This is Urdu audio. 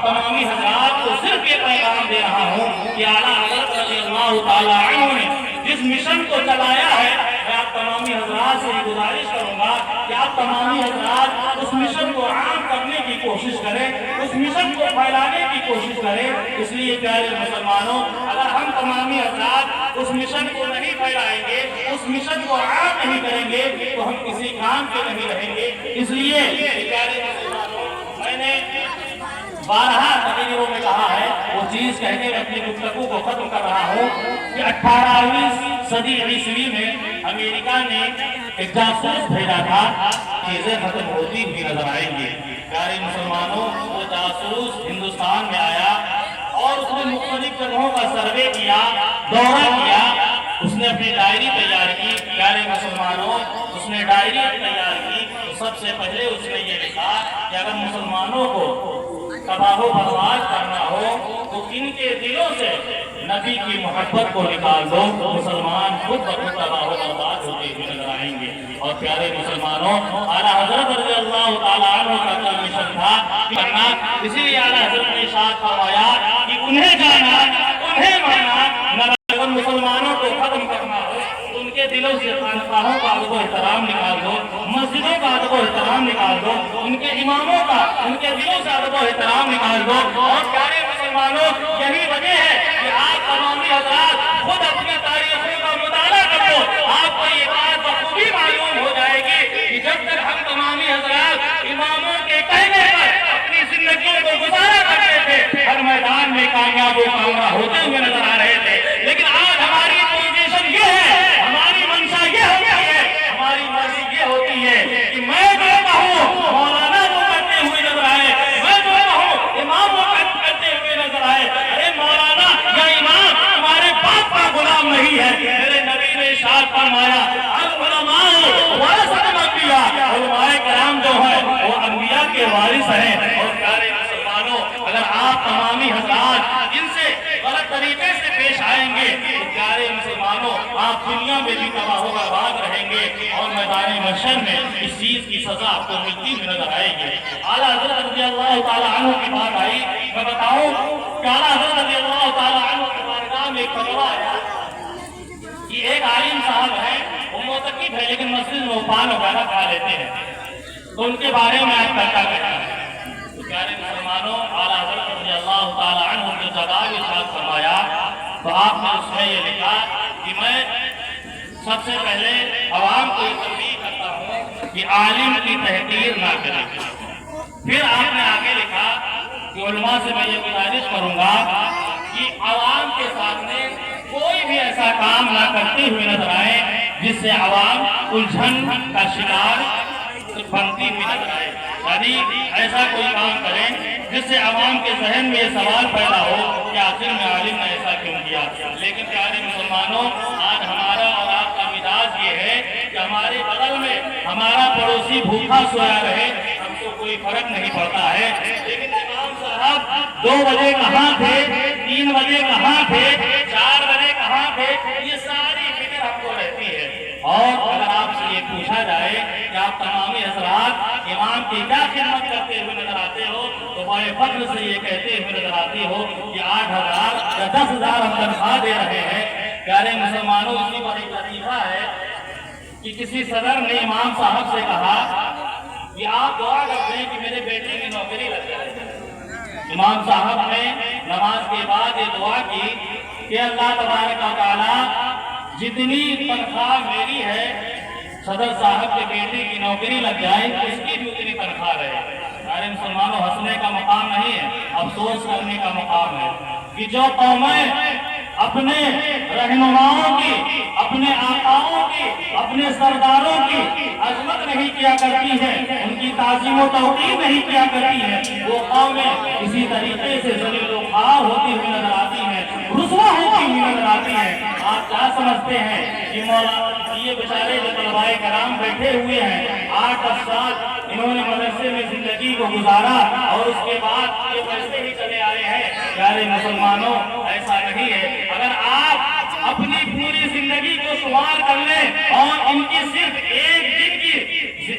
تمامی حضرات کو صرف یہ پیغام دے رہا ہوں کہ اعلیٰ حضرت رضی اللہ تعالیٰ عنہ نے جس مشن کو چلایا ہے، میں آپ تمامی حضرات سے گزارش کروں گا کہ آپ تمامی حضرات اس مشن کو عام کرنے کی کوشش کریں، اس مشن کو پھیلانے کی کوشش کریں۔ اس لیے پیارے مسلمانوں، اگر ہم تمامی حضرات اس مشن کو نہیں پھیلائیں گے، اس مشن کو عام نہیں کریں گے تو ہم کسی کام کے نہیں رہیں گے۔ اس لیے پیارے مسلمانوں، میں نے بارہا تقریروں میں کہا ہے، وہ چیز کہہ کے اپنی گفتگو کو ختم کر رہا ہوں کہ 18ویں صدی عیسوی میں امریکہ نے ایک جاسوس بھیجا تھا، چیزیں ختم ہوتی ہوئی نظر آئیں گی۔ پیارے مسلمانوں، وہ جاسوس ہندوستان میں آیا اور اس نے مختلف جگہوں کا سروے کیا، دورہ کیا، اس نے اپنی ڈائری تیار کی۔ پیارے مسلمانوں، اس نے ڈائری تیار کی تو سب سے پہلے اس نے یہ لکھا کہ اگر مسلمانوں کو تباہ و برباد کرنا ہو تو ان کے دلوں سے نبی کی محبت کو نکال دو، مسلمان خود بخود تباہ و برباد ہوتے ہوئے نظر آئیں گے۔ اور پیارے مسلمانوں، اعلیٰ حضرت رضی اللہ تعالیٰ عنہ کا کیا مشن تھا، اسی لیے اعلیٰ حضرت نے ارشاد فرمایا کہ انہیں جانا، انہیں ماننا، اگر مسلمانوں کو ختم کرنا ہو ان کے دلوں سے خانقاہوں کا ادب و احترام نکال دو، مسجدوں کا ادب و احترام نکال دو، ان کے اماموں کا ان کے دلوں سے ادب و احترام نکال دو۔ اور پیارے مسلمانوں، یہی وجہ ہے کہ آپ تمامی حضرات خود اپنی تاریخوں کا مطالعہ کر لو، آپ کو یہ بات بخوبی معلوم ہو جائے گی کہ جب تک ہم تمامی حضرات اماموں کے کہنے پر اپنی زندگیوں کو گزارا کرتے تھے، ہر میدان میں کامیاب و کامیاب ہوتے ہوئے نظر آ رہے تھے، لیکن آج ہماری پوزیشن یہ ہے، ہماری منشا یہ ہوتی ہے، ہماری مرضی یہ ہوتی ہے کہ میں جو کہوں مولانا وہ کرتے ہوئے نظر آئے، میں جو کہوں امام وہ کرتے ہوئے نظر آئے۔ ارے مولانا یا امام تمہارے باپ کا غلام نہیں ہے، میرے نبی نے ارشاد فرمایا العلماء ورثۃ الانبیاء، علماء کرام جو ہیں وہ انبیاء کے وارث ہیں۔ اور پیارے مسلمانوں، اگر آپ تمامی حضرات ان سے غلط طریقے سے پیش آئیں گے تو پیارے مسلمانوں آپ دنیا میں بھی تباہ و برباد رہیں گے اور میدان محشر میں اس چیز کی سزا آپ کو ملتی ہوئی نظر آئے گی۔ اعلیٰ حضرت رضی اللہ تعالیٰ عنہ کی بات آئی، میں بتاؤں کہ اعلیٰ حضرت رضی اللہ تعالیٰ عنہ کی بارگاہ میں ایک فتویٰ آیا کہ ایک عالم صاحب ہیں، وہ معتکف ہے لیکن مسجد میں وہ پان وغیرہ کھا لیتے ہیں، تو ان کے بارے میں آپ کیا کہتے ہیں؟ تو پیارے مسلمانوں، اعلیٰ حضرت رضی اللہ تعالیٰ عنہ جو جواب ارشاد فرمایا تو آپ نے اس میں یہ لکھا کہ میں سب سے پہلے عوام کو یہ تنبیہ کرتا ہوں کہ عالم کی تحقیر نہ کریں۔ پھر آپ نے آگے لکھا کہ علماء سے میں یہ گزارش کروں گا کہ عوام کے سامنے کوئی بھی ایسا کام نہ کرتے ہوئے نظر آئے جس سے عوام الجھن کا شکار بنتی ہوئی نظر آئے، یعنی ایسا کوئی کام کریں جس سے عوام کے ذہن میں یہ سوال پیدا ہو کہ آخر میں عالم نے ایسا کیوں کیا۔ لیکن پیارے مسلمانوں، آج ہمارا اور آپ کا مزاج یہ ہے کہ ہمارے بغل میں ہمارا پڑوسی بھوکا سویا رہے، ہم کو کوئی فرق نہیں پڑتا ہے، لیکن امام صاحب 2 بجے کہاں تھے، 3 بجے کہاں تھے، 4 بجے کہاں تھے، یہ ساری فکر ہم کو رہتی ہے۔ اور اگر آپ سے یہ پوچھا جائے کہ آپ تمامی حضرات امام کی کیا خدمت کرتے ہوئے نظر آتے ہو تو بڑے فخر سے یہ کہتے ہوئے نظر آتے ہو کہ 8,000 یا 10,000 ہم تنخواہ دے رہے ہیں۔ پیارے مسلمانوں، اسی پر ایک لطیفہ ہے کہ کسی صدر نے امام صاحب سے کہا کہ آپ دعا کرتے ہیں کہ میرے بیٹے کی نوکری لگ جائے۔ امام صاحب نے نماز کے بعد یہ دعا کی کہ اللہ تبارک و تعالیٰ جتنی تنخواہ میری ہے صدر صاحب کے بیٹے کی نوکری لگ جائے، اس کی بھی اتنی تنخواہ رہے۔ سارے مسلمانوں، ہنسنے کا مقام نہیں ہے، افسوس کرنے کا مقام ہے کہ جو قومیں اپنے رہنماؤں کی، اپنے آقاؤں کی، اپنے سرداروں کی عظمت نہیں کیا کرتی ہے، ان کی تعظیم و توقیر نہیں کیا کرتی ہے، وہ قومیں اسی طریقے سے ذلیل و خوار ہوتی ہوئی نظر آتی ہیں، رسوا ہوتی ہوئی نظر آتی ہیں۔ آپ کیا سمجھتے ہیں کہ مولانا یہ بیچارے جو طلباء کرام بیٹھے ہوئے ہیں، 8-10 سال انہوں نے مدرسے میں زندگی کو گزارا اور اس کے بعد یہ پڑھتے ہی چلے آئے ہیں؟ پیارے مسلمانوں، ایسا نہیں ہے۔ اگر آپ اپنی پوری زندگی کو شمار کر لیں اور ان کی صرف ایک دن کی